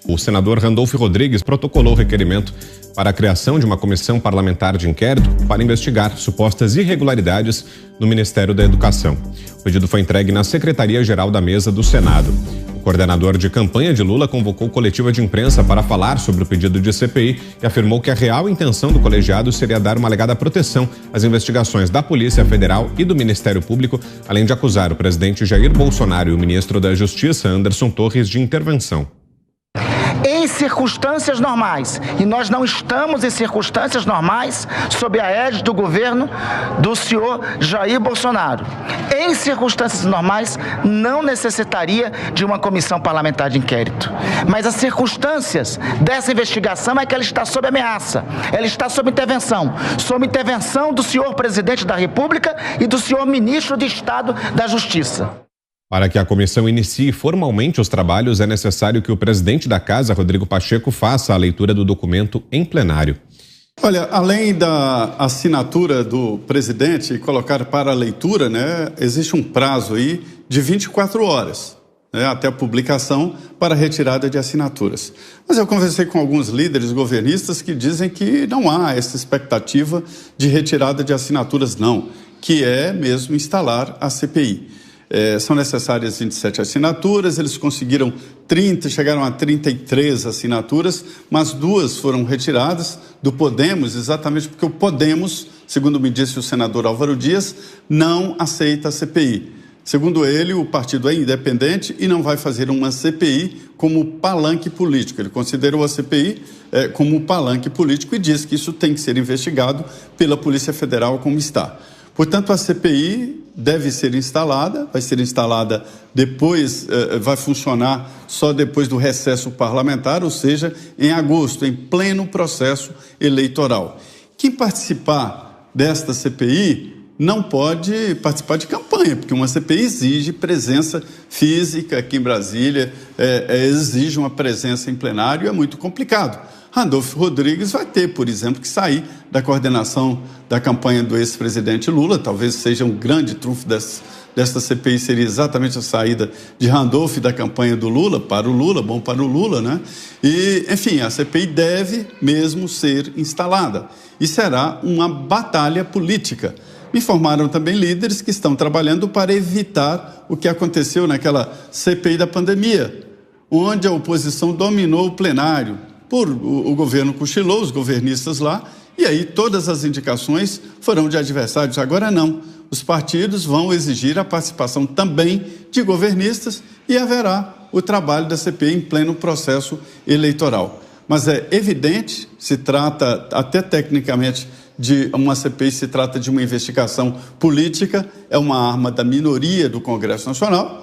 O senador Randolfo Rodrigues protocolou o requerimento para a criação de uma comissão parlamentar de inquérito para investigar supostas irregularidades no Ministério da Educação. O pedido foi entregue na Secretaria-Geral da Mesa do Senado. O coordenador de campanha de Lula convocou coletiva de imprensa para falar sobre o pedido de CPI e afirmou que a real intenção do colegiado seria dar uma alegada proteção às investigações da Polícia Federal e do Ministério Público, além de acusar o presidente Jair Bolsonaro e o ministro da Justiça, Anderson Torres, de intervenção. Em circunstâncias normais, e nós não estamos em circunstâncias normais sob a égide do governo do senhor Jair Bolsonaro. Em circunstâncias normais, não necessitaria de uma comissão parlamentar de inquérito. Mas as circunstâncias dessa investigação é que ela está sob ameaça, ela está sob intervenção do senhor presidente da República e do senhor ministro de Estado da Justiça. Para que a comissão inicie formalmente os trabalhos, é necessário que o presidente da Casa, Rodrigo Pacheco, faça a leitura do documento em plenário. Olha, além da assinatura do presidente e colocar para a leitura, existe um prazo aí de 24 horas, até a publicação para retirada de assinaturas. Mas eu conversei com alguns líderes governistas que dizem que não há essa expectativa de retirada de assinaturas, não, que é mesmo instalar a CPI. São necessárias 27 assinaturas, eles conseguiram 30, chegaram a 33 assinaturas, mas 2 foram retiradas do Podemos, exatamente porque o Podemos, segundo me disse o senador Álvaro Dias, não aceita a CPI. Segundo ele, o partido é independente e não vai fazer uma CPI como palanque político. Ele considerou a CPI como palanque político e diz que isso tem que ser investigado pela Polícia Federal como está. Portanto, a CPI deve ser instalada, vai ser instalada depois, vai funcionar só depois do recesso parlamentar, ou seja, em agosto, em pleno processo eleitoral. Quem participar desta CPI não pode participar de campanha, porque uma CPI exige presença física aqui em Brasília, exige uma presença em plenário, é muito complicado. Randolfo Rodrigues vai ter, por exemplo, que sair da coordenação da campanha do ex-presidente Lula. Talvez seja um grande trunfo desta CPI, seria exatamente a saída de Randolfo da campanha do Lula, para o Lula, bom para o Lula, E, enfim, a CPI deve mesmo ser instalada e será uma batalha política. Me informaram também líderes que estão trabalhando para evitar o que aconteceu naquela CPI da pandemia, onde a oposição dominou o plenário. O governo cochilou, os governistas lá, e aí todas as indicações foram de adversários. Agora não, os partidos vão exigir a participação também de governistas e haverá o trabalho da CPI em pleno processo eleitoral. Mas é evidente, se trata até tecnicamente de uma CPI, se trata de uma investigação política, é uma arma da minoria do Congresso Nacional,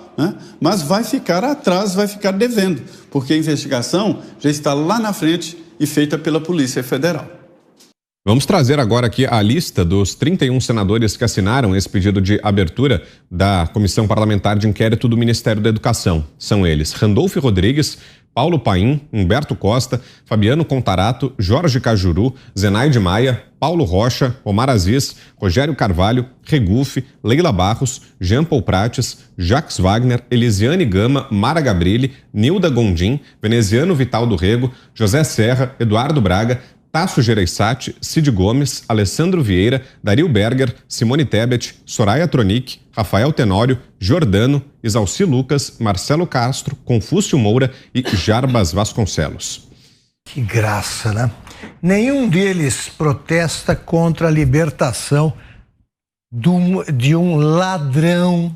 mas vai ficar atrás, vai ficar devendo, porque a investigação já está lá na frente e feita pela Polícia Federal. Vamos trazer agora aqui a lista dos 31 senadores que assinaram esse pedido de abertura da Comissão Parlamentar de Inquérito do Ministério da Educação. São eles: Randolfo Rodrigues, Paulo Paim, Humberto Costa, Fabiano Contarato, Jorge Cajuru, Zenaide Maia, Paulo Rocha, Omar Aziz, Rogério Carvalho, Regufe, Leila Barros, Jean Paul Prates, Jacques Wagner, Elisiane Gama, Mara Gabrilli, Nilda Gondim, Veneziano Vital do Rego, José Serra, Eduardo Braga, Tasso Gereissati, Cid Gomes, Alessandro Vieira, Dario Berger, Simone Tebet, Soraya Tronic, Rafael Tenório, Jordano, Isalci Lucas, Marcelo Castro, Confúcio Moura e Jarbas Vasconcelos. Que graça, né? Nenhum deles protesta contra a libertação de um ladrão,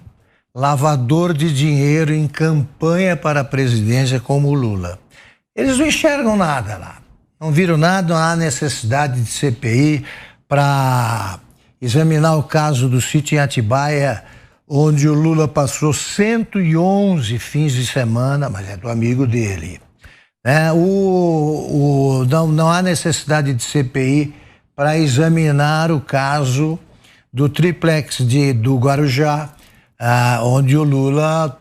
lavador de dinheiro em campanha para a presidência como o Lula. Eles não enxergam nada lá. Não viram nada, não há necessidade de CPI para examinar o caso do sítio em Atibaia, onde o Lula passou 111 fins de semana, mas é do amigo dele. Não há necessidade de CPI para examinar o caso do triplex do Guarujá, onde o Lula,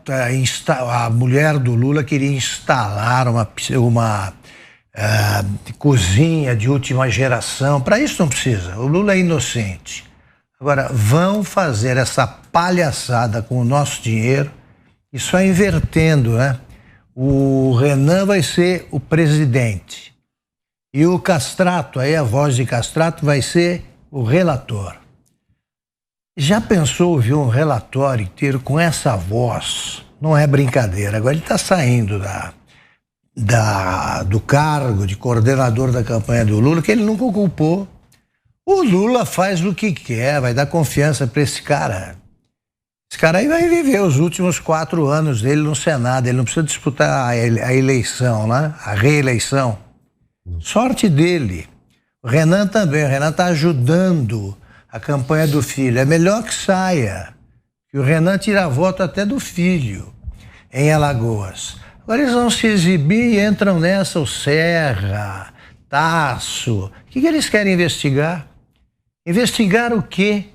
a mulher do Lula queria instalar uma cozinha de última geração. Para isso não precisa, o Lula é inocente. Agora, vão fazer essa palhaçada com o nosso dinheiro e só invertendo, o Renan vai ser o presidente. E o Castrato, aí a voz de Castrato, vai ser o relator. Já pensou ouvir um relatório inteiro com essa voz? Não é brincadeira. Agora ele está saindo do cargo de coordenador da campanha do Lula, que ele nunca ocupou. O Lula faz o que quer, vai dar confiança para esse cara. Esse cara aí vai viver os últimos 4 anos dele no Senado. Ele não precisa disputar a eleição, né? A reeleição. Sorte dele. O Renan também. O Renan está ajudando a campanha do filho. É melhor que saia. Que o Renan tira voto até do filho em Alagoas. Agora eles vão se exibir e entram nessa, o Serra, Tasso. O que eles querem investigar? Investigar o quê?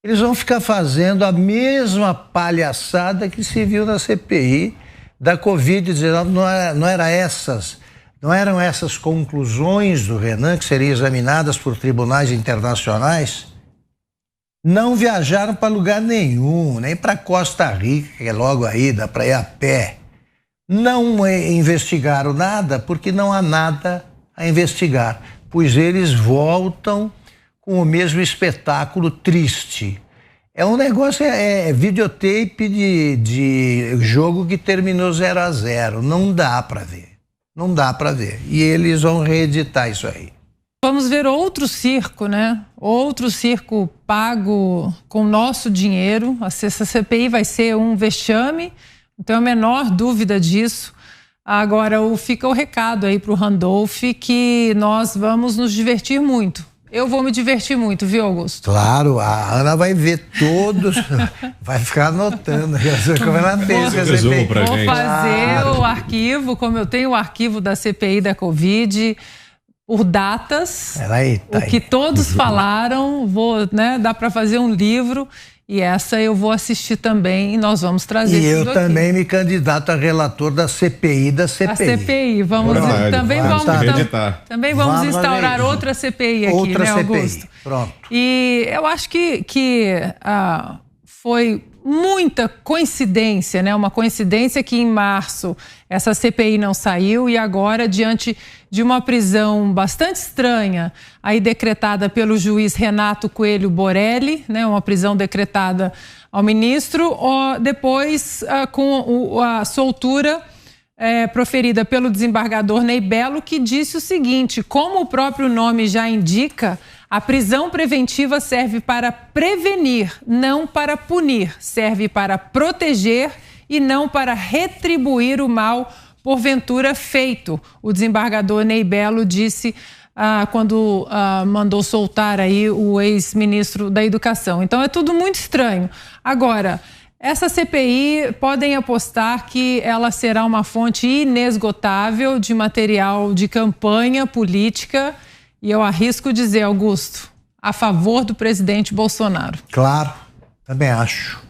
Eles vão ficar fazendo a mesma palhaçada que se viu na CPI da Covid-19. Não eram essas conclusões do Renan que seriam examinadas por tribunais internacionais? Não viajaram para lugar nenhum, nem para Costa Rica, que é logo aí, dá para ir a pé. Não investigaram nada porque não há nada a investigar, pois eles voltam com o mesmo espetáculo triste. É um negócio, é videotape de jogo que terminou 0-0. Não dá para ver. Não dá para ver. E eles vão reeditar isso aí. Vamos ver outro circo, né? Outro circo pago com nosso dinheiro. Essa CPI vai ser um vexame, não tenho a menor dúvida disso. Agora, fica o recado aí para o Randolph que nós vamos nos divertir muito. Eu vou me divertir muito, viu, Augusto? Claro, a Ana vai ver todos, vai ficar anotando como ela fez a CPI. Vou fazer o arquivo, como eu tenho o arquivo da CPI da Covid, por datas, o que todos falaram, dá para fazer um livro. E essa eu vou assistir também e nós vamos trazer tudo aqui. E eu também me candidato a relator da CPI da CPI. A CPI, também vamos instaurar outra CPI aqui, outra né, CPI. Augusto? Pronto. E eu acho que foi muita coincidência, né? Uma coincidência que em março essa CPI não saiu e agora, diante de uma prisão bastante estranha, aí decretada pelo juiz Renato Coelho Borelli, né? Uma prisão decretada ao ministro, depois com a soltura proferida pelo desembargador Ney Belo, que disse o seguinte: como o próprio nome já indica, a prisão preventiva serve para prevenir, não para punir. Serve para proteger e não para retribuir o mal porventura feito. O desembargador Ney Belo disse quando mandou soltar aí o ex-ministro da Educação. Então é tudo muito estranho. Agora, essa CPI, podem apostar que ela será uma fonte inesgotável de material de campanha política. E eu arrisco dizer, Augusto, a favor do presidente Bolsonaro. Claro, também acho.